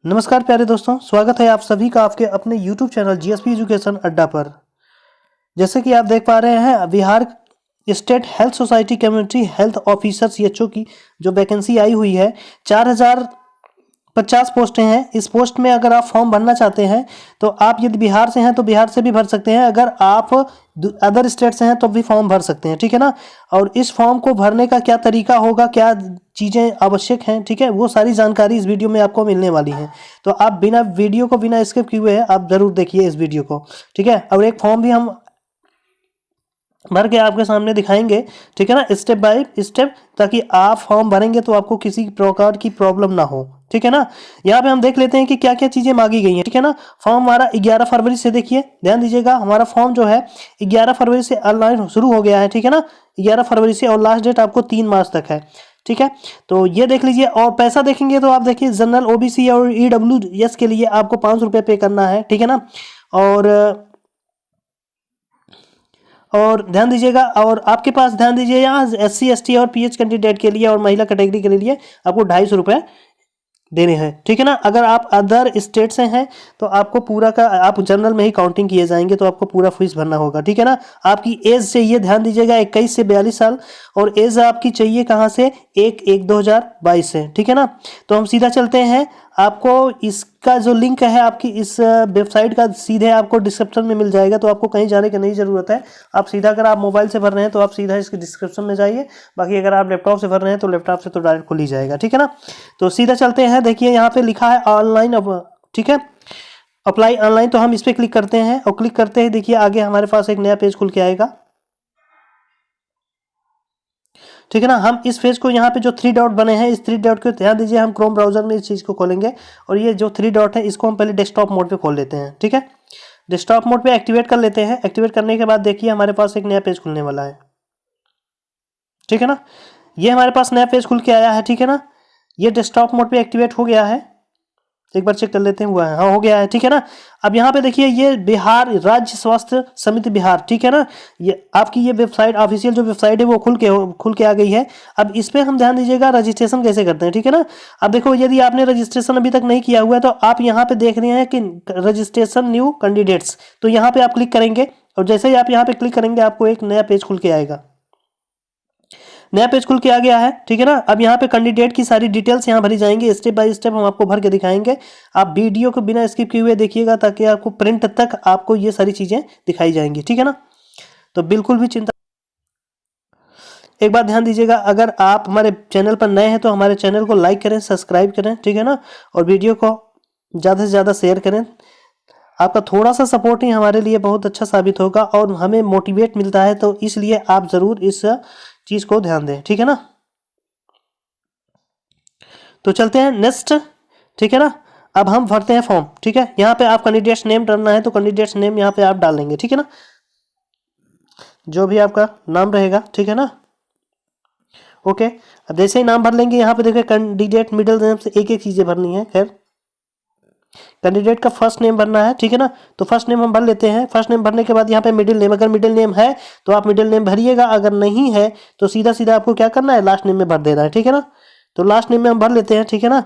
नमस्कार प्यारे दोस्तों, स्वागत है आप सभी का आपके अपने YouTube चैनल जीएसपी एजुकेशन अड्डा पर। जैसे कि आप देख पा रहे हैं, Bihar state health society community health officer CHO की जो वैकेंसी आई हुई है 4050 पोस्टें हैं। इस पोस्ट में अगर आप फॉर्म भरना चाहते हैं तो आप यदि बिहार से हैं तो बिहार से भी भर सकते हैं, अगर आप अदर स्टेट से हैं तो भी फॉर्म भर सकते हैं, ठीक है ना। और इस फॉर्म को भरने का क्या तरीका होगा, क्या चीज़ें आवश्यक हैं, ठीक है, वो सारी जानकारी इस वीडियो में आपको मिलने वाली है। तो आप बिना वीडियो को बिना स्किप किए हुए आप ज़रूर देखिए इस वीडियो को, ठीक है। और एक फॉर्म भी हम भर के आपके सामने दिखाएंगे, ठीक है ना, स्टेप बाय स्टेप, ताकि आप फॉर्म भरेंगे तो आपको किसी प्रकार की प्रॉब्लम ना हो, ठीक है ना। यहाँ पे हम देख लेते हैं कि क्या क्या चीज़ें मांगी गई हैं, ठीक है ना। फॉर्म हमारा 11 फरवरी से, देखिए ध्यान दीजिएगा, हमारा फॉर्म जो है 11 फरवरी से ऑनलाइन शुरू हो गया है, ठीक है ना, 11 फरवरी से, और लास्ट डेट आपको 3 मार्च तक है, ठीक है। तो ये देख लीजिए। और पैसा देखेंगे तो आप देखिए, जनरल ओबीसी और ईडब्ल्यूएस के लिए आपको 500 रुपये पे करना है, ठीक है ना। और ध्यान दीजिएगा, और आपके पास ध्यान दीजिए यहाँ एससी एसटी और पीएच कैंडिडेट के लिए और महिला कैटेगरी के लिए आपको 250 रुपये देने हैं, ठीक है ना। अगर आप अदर स्टेट से हैं तो आपको पूरा का आप जनरल में ही काउंटिंग किए जाएंगे, तो आपको पूरा फीस भरना होगा, ठीक है ना। आपकी एज चाहिए, ध्यान दीजिएगा, 21 से 42 साल, और एज आपकी चाहिए कहाँ से, 1/1/2022 से, ठीक है ना। तो हम सीधा चलते हैं, आपको इसका जो लिंक है आपकी इस वेबसाइट का सीधे आपको डिस्क्रिप्शन में मिल जाएगा, तो आपको कहीं जाने की नहीं ज़रूरत है। आप सीधा, अगर आप मोबाइल से भर रहे हैं तो आप सीधा इसके डिस्क्रिप्शन में जाइए, बाकी अगर आप लैपटॉप से भर रहे हैं तो लैपटॉप से तो डायरेक्ट खुल ही जाएगा, ठीक है ना। तो सीधा चलते हैं, देखिए यहाँ पे लिखा है ऑनलाइन, अब ठीक है, अप्लाई ऑनलाइन, तो हम इस पर क्लिक करते हैं, और क्लिक करते ही देखिए आगे हमारे पास एक नया पेज खुल के आएगा, ठीक है ना। हम इस पेज को, यहाँ पे जो 3 डॉट बने हैं, इस 3 डॉट को ध्यान दीजिए, हम क्रोम ब्राउजर में इस चीज़ को खोलेंगे, और ये जो 3 डॉट है इसको हम पहले डेस्कटॉप मोड पे खोल लेते हैं, ठीक है। डेस्कटॉप मोड पे एक्टिवेट कर लेते हैं। एक्टिवेट करने के बाद देखिए हमारे पास एक नया पेज खुलने वाला है, ठीक है ना। ये हमारे पास नया पेज खुल के आया है, ठीक है ना। ये डेस्कटॉप मोड पे एक्टिवेट हो गया है, एक बार चेक कर लेते हैं, हुआ है, हाँ हो गया है, ठीक है ना। अब यहाँ पे देखिए, ये बिहार राज्य स्वास्थ्य समिति बिहार, ठीक है ना। ये आपकी ये वेबसाइट, ऑफिशियल जो वेबसाइट है वो खुल के आ गई है। अब इस पे हम ध्यान दीजिएगा रजिस्ट्रेशन कैसे करते हैं, ठीक है ना। अब देखो, यदि आपने रजिस्ट्रेशन अभी तक नहीं किया हुआ है तो आप यहाँ पे देख रहे हैं कि रजिस्ट्रेशन न्यू कैंडिडेट्स, तो यहाँ पे आप क्लिक करेंगे, और जैसे ही आप यहाँ पे क्लिक करेंगे आपको एक नया पेज खुल के आएगा, नया पेज खुल के आ गया है, ठीक है ना। अब यहाँ पे कैंडिडेट की सारी डिटेल्स यहाँ भरी जाएंगी, स्टेप बाय स्टेप हम आपको भर के दिखाएंगे। आप वीडियो को बिना स्किप किए हुए देखिएगा, ताकि आपको प्रिंट तक आपको ये सारी चीज़ें दिखाई जाएंगी, ठीक है ना। तो बिल्कुल भी चिंता, एक बात ध्यान दीजिएगा, अगर आप हमारे चैनल पर नए हैं तो हमारे चैनल को लाइक करें, सब्सक्राइब करें, ठीक है ना, और वीडियो को ज़्यादा से ज़्यादा शेयर करें। आपका थोड़ा सा सपोर्ट ही हमारे लिए बहुत अच्छा साबित होगा और हमें मोटिवेट मिलता है, तो इसलिए आप ज़रूर इस चीज़ को ध्यान दें, ठीक है ना। तो चलते हैं नेक्स्ट, ठीक है ना। अब हम भरते हैं फॉर्म, ठीक है। यहाँ पे आप कैंडिडेट्स नेम डालना है तो कैंडिडेट्स नेम यहाँ पे आप डालेंगे, ठीक है ना, जो भी आपका नाम रहेगा, ठीक है ना। ओके, अब जैसे ही नाम भर लेंगे, यहाँ पे देखिए कैंडिडेट मिडिल नेम से एक एक चीज़ें भरनी है। खैर, कैंडिडेट का फर्स्ट नेम भरना है, ठीक है ना। तो फर्स्ट नेम हम भर लेते हैं। फर्स्ट नेम भरने के बाद यहाँ पे मिडिल नेम, अगर मिडिल नेम है तो आप मिडिल नेम भरिएगा, अगर नहीं है तो सीधा सीधा आपको क्या करना है, लास्ट नेम में भर देना है, ठीक है ना। तो लास्ट नेम में हम भर लेते हैं, ठीक है ना।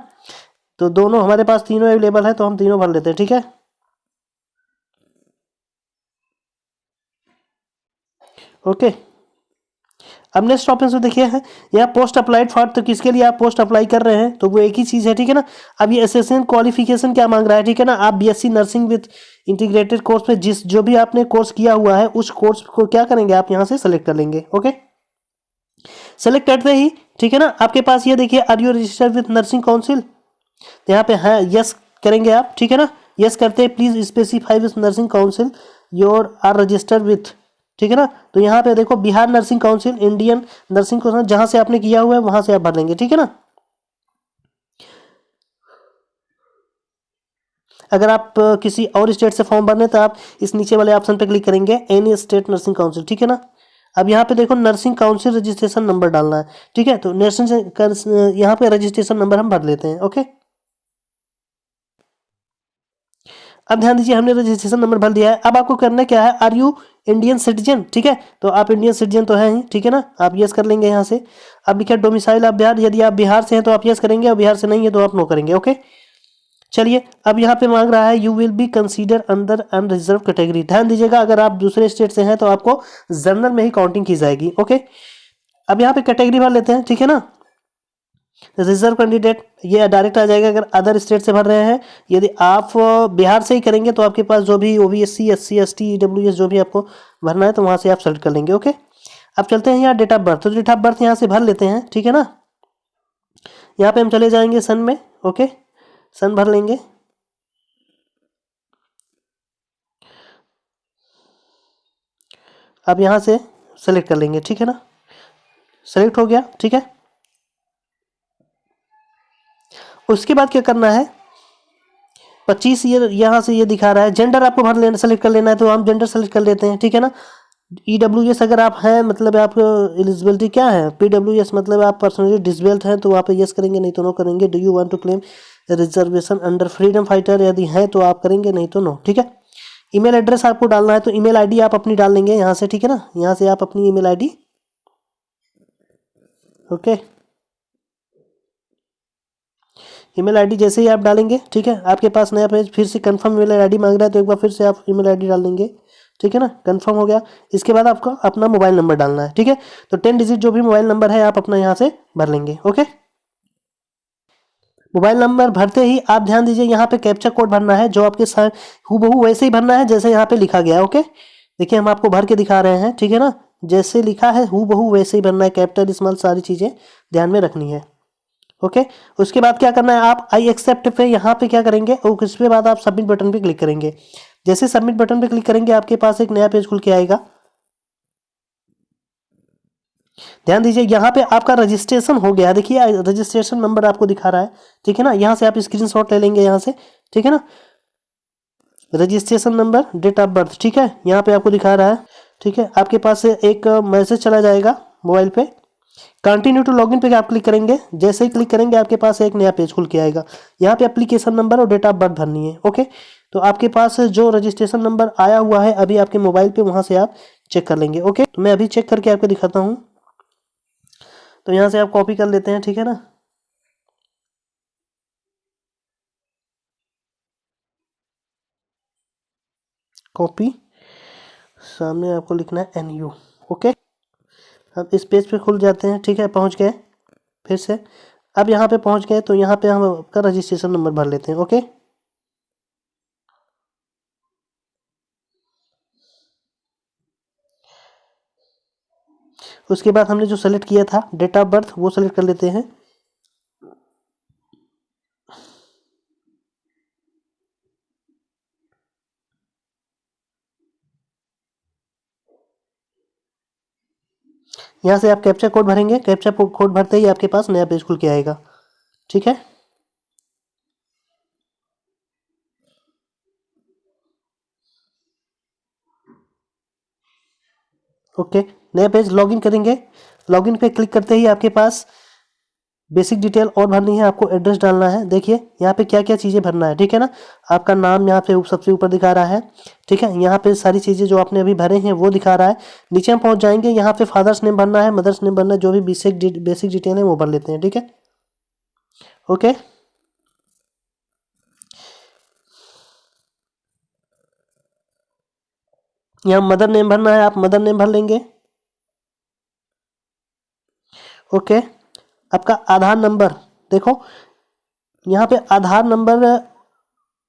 तो दोनों हमारे पास तीनों अवेलेबल है, तो हम तीनों भर लेते हैं, ठीक है। ओके, अब नेक्स्ट ऑप्शन से देखिए है यहाँ पोस्ट अप्लाइड फॉर, तो किसके लिए आप पोस्ट अप्लाई कर रहे हैं, तो वो एक ही चीज़ है, ठीक है ना। अब ये एसेसियन क्वालिफिकेशन क्या मांग रहा है, ठीक है ना। आप BSc nursing with integrated course में जो भी आपने कोर्स किया हुआ है उस कोर्स को क्या करेंगे, आप यहाँ से सेलेक्ट कर लेंगे। ओके, सेलेक्ट करते ही, ठीक है ना, आपके पास ये देखिए, are you registered with nursing council, तो यहाँ पे है यस करेंगे आप, ठीक है ना। यस करते हैं, please specify with nursing council your are registered with, ठीक है ना। तो यहाँ पे देखो, Bihar nursing council, Indian nursing council, जहां से आपने किया हुआ है वहां से आप भर लेंगे, ठीक है ना। अगर आप किसी और स्टेट से फॉर्म भरने तो आप इस नीचे वाले ऑप्शन पे क्लिक करेंगे, एनी स्टेट नर्सिंग काउंसिल, ठीक है ना। अब यहाँ पे देखो, नर्सिंग काउंसिल रजिस्ट्रेशन नंबर डालना है, ठीक है। तो नर्सिंग यहाँ पे रजिस्ट्रेशन नंबर हम भर लेते हैं। ओके, अब ध्यान दीजिए, हमने रजिस्ट्रेशन नंबर भर दिया है। अब आपको करना क्या है, आर यू इंडियन सिटीजन, ठीक है। तो आप इंडियन सिटीजन तो हैं ही, ठीक है ना, आप यस कर लेंगे यहाँ से। अब लिखा डोमिसाइल आप बिहार, यदि आप बिहार से हैं तो आप यस करेंगे, और बिहार से नहीं है तो आप नो करेंगे। ओके, चलिए अब यहाँ पे मांग रहा है you will be consider under unreserve category. ध्यान दीजिएगा, अगर आप दूसरे स्टेट से हैं तो आपको जनरल में ही काउंटिंग की जाएगी। ओके, अब यहाँ पे कैटेगरी भर लेते हैं, ठीक है ना। रिजर्व कैंडिडेट ये डायरेक्ट आ जाएगा अगर अदर स्टेट से भर रहे हैं। यदि आप बिहार से ही करेंगे तो आपके पास जो भी ओबीसी, एससी, एसटी, ईडब्ल्यूएस जो भी आपको भरना है तो वहाँ से आप सेलेक्ट कर लेंगे। ओके, अब चलते हैं यहाँ डेट ऑफ बर्थ। तो डेट ऑफ बर्थ यहाँ से भर लेते हैं, ठीक है ना। यहाँ पे हम चले जाएंगे सन में। ओके, सन भर लेंगे। अब यहाँ से सेलेक्ट कर लेंगे, ठीक है ना। सेलेक्ट हो गया, ठीक है। उसके बाद क्या करना है, 25 ईयर यहाँ से ये दिखा रहा है। जेंडर आपको भर लेना, सेलेक्ट कर लेना है, तो हम जेंडर सेलेक्ट कर लेते हैं, ठीक है ना। ईडब्ल्यूएस अगर आप हैं, मतलब आप एलिजिबिलिटी क्या है, पीडब्ल्यूएस मतलब आप पर्सनली डिसेबल्ड हैं तो आप यस करेंगे, नहीं तो नो करेंगे। Do you want to claim reservation under freedom fighter, यदि है तो आप करेंगे, नहीं तो नो, ठीक है। ईमेल एड्रेस आपको डालना है, तो ईमेल आईडी आप अपनी डाल देंगे यहाँ से, ठीक है ना। यहाँ से आप अपनी email ID, okay, email ID जैसे ही आप डालेंगे, ठीक है, आपके पास नया पेज फिर से कंफर्म ईमेल आईडी मांग रहा है, तो एक बार फिर से आप ईमेल आईडी डाल देंगे, ठीक है ना। कंफर्म हो गया। इसके बाद आपको अपना मोबाइल नंबर डालना है, ठीक है। तो 10 डिजिट जो भी मोबाइल नंबर है आप अपना यहाँ से भर लेंगे। ओके, मोबाइल नंबर भरते ही आप ध्यान दीजिए, यहाँ पे कैप्चा कोड भरना है, जो आपके साथ हूबहू वैसे ही भरना है जैसे यहाँ पे लिखा गया है। ओके, देखिए हम आपको भर के दिखा रहे हैं, ठीक है ना। जैसे लिखा है हूबहू वैसे ही भरना है, कैपिटल स्मॉल सारी चीज़ें ध्यान में रखनी है। ओके, उसके बाद क्या करना है, आप आई एक्सेप्ट पे यहाँ पे क्या करेंगे, और उसके बाद आप सबमिट बटन पे क्लिक करेंगे। जैसे सबमिट बटन पे क्लिक करेंगे आपके पास एक नया पेज खुल के आएगा। ध्यान दीजिए यहाँ पे आपका रजिस्ट्रेशन हो गया, देखिए रजिस्ट्रेशन नंबर आपको दिखा रहा है, ठीक है ना। यहाँ से आप स्क्रीनशॉट ले लेंगे यहाँ से, ठीक है ना। Registration number, date of birth, ठीक है, यहाँ पे आपको दिखा रहा है, ठीक है। आपके पास से एक मैसेज चला जाएगा मोबाइल पे, कंटिन्यू टू लॉगिन पे आप क्लिक करेंगे। जैसे ही क्लिक करेंगे आपके पास एक नया पेज खुल के आएगा। यहाँ पे एप्लीकेशन नंबर और डेट ऑफ बर्थ भरनी है। ओके, तो आपके पास जो रजिस्ट्रेशन नंबर आया हुआ है अभी आपके मोबाइल पे, वहां से आप चेक कर लेंगे। ओके, तो मैं अभी चेक करके आपको दिखाता हूँ। तो यहाँ से आप कॉपी कर लेते हैं, ठीक है ना। कॉपी, सामने आपको लिखना है NU। ओके, अब इस पेज पे खुल जाते हैं, ठीक है, पहुँच गए फिर से। अब यहाँ पे पहुँच गए तो यहाँ पे हम आपका रजिस्ट्रेशन नंबर भर लेते हैं। ओके, उसके बाद हमने जो सेलेक्ट किया था डेट ऑफ बर्थ वो सेलेक्ट कर लेते हैं। यहाँ से आप कैप्चा कोड भरेंगे, कैप्चा कोड भरते ही आपके पास नया पेज खुल के आएगा, ठीक है। ओके, नया पेज लॉगिन करेंगे। लॉगिन पे क्लिक करते ही आपके पास बेसिक डिटेल और भरनी है, आपको एड्रेस डालना है। देखिए यहाँ पे क्या क्या चीज़ें भरना है, ठीक है ना। आपका नाम यहाँ पे सबसे ऊपर दिखा रहा है, ठीक है। यहाँ पे सारी चीज़ें जो आपने अभी भरे हैं वो दिखा रहा है। नीचे हम पहुँच जाएंगे, यहाँ पे फादर्स नेम भरना है, मदर्स नेम भरना है, जो भी बेसिक डिटेल है वो भर लेते हैं, ठीक है। ओके, यहाँ मदर नेम भरना है, आप मदर नेम भर लेंगे। ओके, आपका आधार नंबर, देखो यहाँ पे आधार नंबर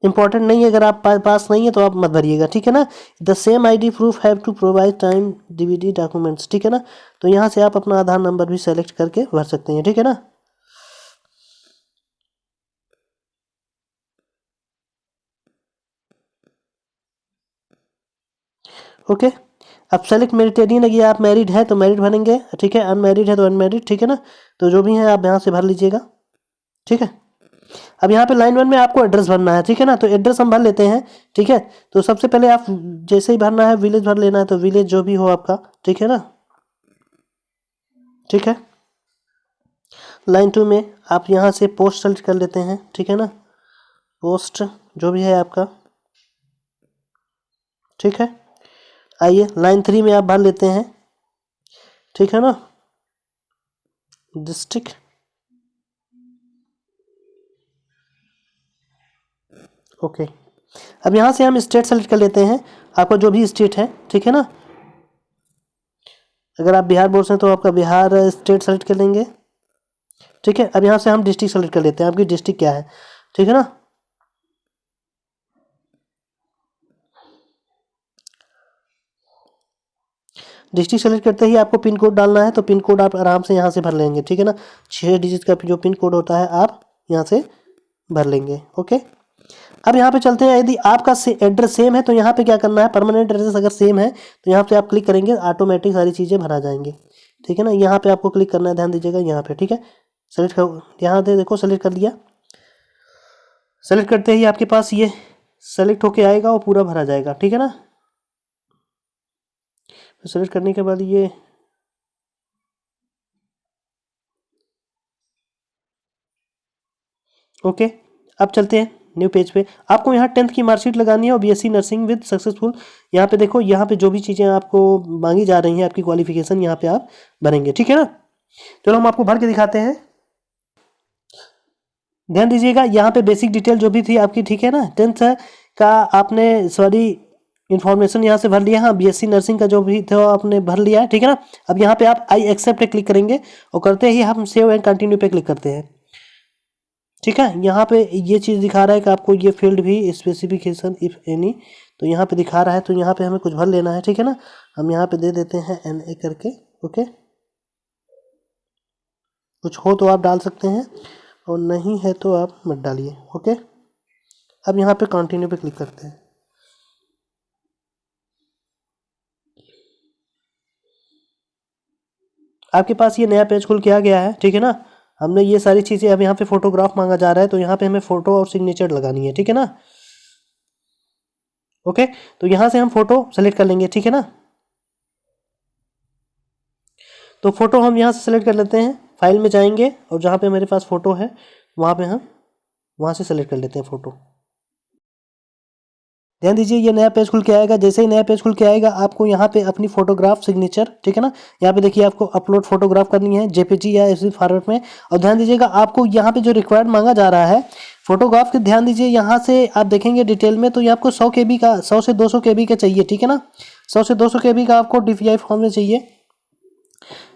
इंपॉर्टेंट नहीं है, अगर आप पास नहीं है तो आप मत भरिएगा, ठीक है ना। The same ID proof have to provide time DVD documents, ठीक है ना। तो यहाँ से आप अपना आधार नंबर भी सेलेक्ट करके भर सकते हैं, ठीक है ना। ओके, अब सेलेक्ट मेरिटेरियन है, आप मैरिड है तो मैरिड भरेंगे, ठीक है। अनमैरिड है तो अनमैरिड, ठीक है ना। तो जो भी है आप यहाँ से भर लीजिएगा, ठीक है। अब यहाँ पे लाइन 1 में आपको एड्रेस भरना है, ठीक है ना। तो एड्रेस हम भर लेते हैं, ठीक है। तो सबसे पहले आप जैसे ही भरना है विलेज भर लेना है, तो विलेज जो भी हो आपका, ठीक है ना, ठीक है। लाइन 2 में आप यहाँ से पोस्ट सेलेक्ट कर लेते हैं, ठीक है ना। पोस्ट जो भी है आपका, ठीक है। आइए लाइन 3 में आप भर लेते हैं, ठीक है ना, डिस्ट्रिक्ट, ओके, अब यहाँ से हम स्टेट सेलेक्ट कर लेते हैं, आपका जो भी स्टेट है, ठीक है ना। अगर आप बिहार बोल रहे हैं तो आपका बिहार स्टेट सेलेक्ट कर लेंगे, ठीक है। अब यहाँ से हम डिस्ट्रिक्ट सेलेक्ट कर लेते हैं, आपकी डिस्ट्रिक्ट क्या है, ठीक है ना। डिस्ट्रिक्ट सेलेक्ट करते ही आपको पिन कोड डालना है, तो पिन कोड आप आराम से यहाँ से भर लेंगे, ठीक है ना। 6 डिजिट का जो पिन कोड होता है आप यहाँ से भर लेंगे। ओके, अब यहाँ पे चलते हैं, यदि आपका एड्रेस सेम है तो यहाँ पे क्या करना है, परमानेंट एड्रेस अगर सेम है तो यहाँ पे आप क्लिक करेंगे, ऑटोमेटिक सारी चीज़ें भरा जाएंगी, ठीक है ना। यहाँ पे आपको क्लिक करना है, ध्यान दीजिएगा यहाँ पे, ठीक है। सेलेक्ट कर, यहाँ से देखो सेलेक्ट कर दिया। सेलेक्ट करते ही आपके पास ये सेलेक्ट होके आएगा और पूरा भरा जाएगा, ठीक है ना। सेलेक्ट करने के बाद ये ओके, अब चलते हैं न्यू पेज पे। आपको यहाँ 10th की मार्कशीट लगानी है और बीएससी नर्सिंग विद सक्सेसफुल। यहाँ पे देखो, यहाँ पे जो भी चीज़ें आपको मांगी जा रही हैं, आपकी क्वालिफिकेशन यहाँ पे आप भरेंगे, ठीक है ना। चलो हम आपको भर के दिखाते हैं। ध्यान दीजिएगा, यहाँ पे बेसिक डिटेल जो भी थी आपकी, ठीक है ना। 10th का आपने सॉरी इन्फॉर्मेशन यहाँ से भर लिया। हाँ, बीएससी नर्सिंग का जो भी था आपने भर लिया है, ठीक है ना। अब यहाँ पे आप आई एक्सेप्ट पे क्लिक करेंगे और करते ही हम सेव एंड कंटिन्यू पे क्लिक करते हैं, ठीक है। यहाँ पे ये चीज़ दिखा रहा है कि आपको ये फील्ड भी स्पेसिफिकेशन इफ एनी, तो यहाँ पे दिखा रहा है, तो यहाँ पे हमें कुछ भर लेना है, ठीक है ना। हम यहाँ पे दे देते हैं NA करके। ओके, कुछ हो तो आप डाल सकते हैं और नहीं है तो आप मत डालिए। ओके, अब यहाँ पे कंटिन्यू पे क्लिक करते हैं। आपके पास ये नया पेज खुल के आ गया है, ठीक है ना। हमने ये सारी चीज़ें, अब यहाँ पे फोटोग्राफ मांगा जा रहा है, तो यहाँ पे हमें फोटो और सिग्नेचर लगानी है, ठीक है ना। ओके, तो यहाँ से हम फोटो सेलेक्ट कर लेंगे, ठीक है ना। तो फोटो हम यहाँ से सेलेक्ट कर लेते हैं, फाइल में जाएंगे और जहाँ पे मेरे पास फोटो है वहाँ पे हम वहाँ से सेलेक्ट कर लेते हैं फोटो। ध्यान दीजिए, ये नया पेज खुल के आएगा। जैसे ही नया पेज खुल के आएगा, आपको यहाँ पे अपनी फोटोग्राफ सिग्नेचर, ठीक है ना, यहाँ पे देखिए आपको अपलोड फोटोग्राफ करनी है जेपीजी या एसवी फॉर्मेट में। और ध्यान दीजिएगा, आपको यहाँ पे जो रिक्वायर्ड मांगा जा रहा है फोटोग्राफ के, ध्यान दीजिए यहाँ से आप देखेंगे डिटेल में, तो ये आपको 100 KB का, 100 से 200 KB का चाहिए, ठीक है ना। 100 से 200 KB का आपको DPI फॉर्म में चाहिए,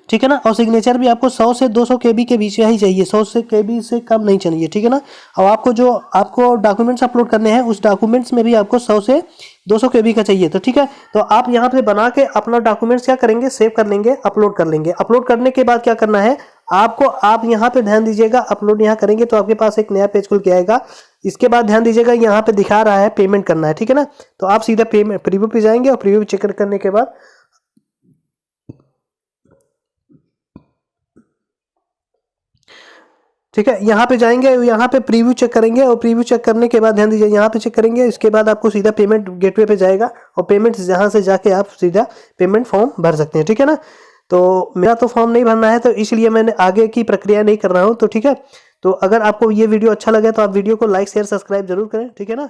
ठीक है ना। और सिग्नेचर भी आपको 100 से 200 KB के बीच में ही चाहिए, 100 से KB से कम नहीं चाहिए, ठीक है ना। और आपको जो आपको डॉक्यूमेंट्स अपलोड करने हैं, उस डॉक्यूमेंट्स में भी आपको 100 से 200 KB का चाहिए, तो ठीक है। तो आप यहाँ पे बना के अपना डॉक्यूमेंट्स क्या करेंगे, सेव कर लेंगे, अपलोड कर लेंगे। अपलोड करने के बाद क्या करना है आपको, आप यहाँ पे ध्यान दीजिएगा, अपलोड यहाँ करेंगे तो आपके पास एक नया पेज खुल के आएगा। इसके बाद ध्यान दीजिएगा, यहाँ पे दिखा रहा है पेमेंट करना है, ठीक है ना। तो आप सीधा पेमेंट प्रीव्यू पे जाएंगे और प्रीव्यू चेक करने के बाद ठीक है, यहाँ पे जाएंगे, यहाँ पे प्रीव्यू चेक करेंगे और प्रीव्यू चेक करने के बाद ध्यान दीजिए, यहाँ पे चेक करेंगे। इसके बाद आपको सीधा पेमेंट गेटवे पे जाएगा और पेमेंट यहाँ से जाके आप सीधा पेमेंट फॉर्म भर सकते हैं, ठीक है ना। तो मेरा तो फॉर्म नहीं भरना है, तो इसलिए मैंने आगे की प्रक्रिया नहीं कर रहा हूँ, तो ठीक है। तो अगर आपको ये वीडियो अच्छा लगे तो आप वीडियो को लाइक शेयर सब्सक्राइब जरूर करें, ठीक है ना।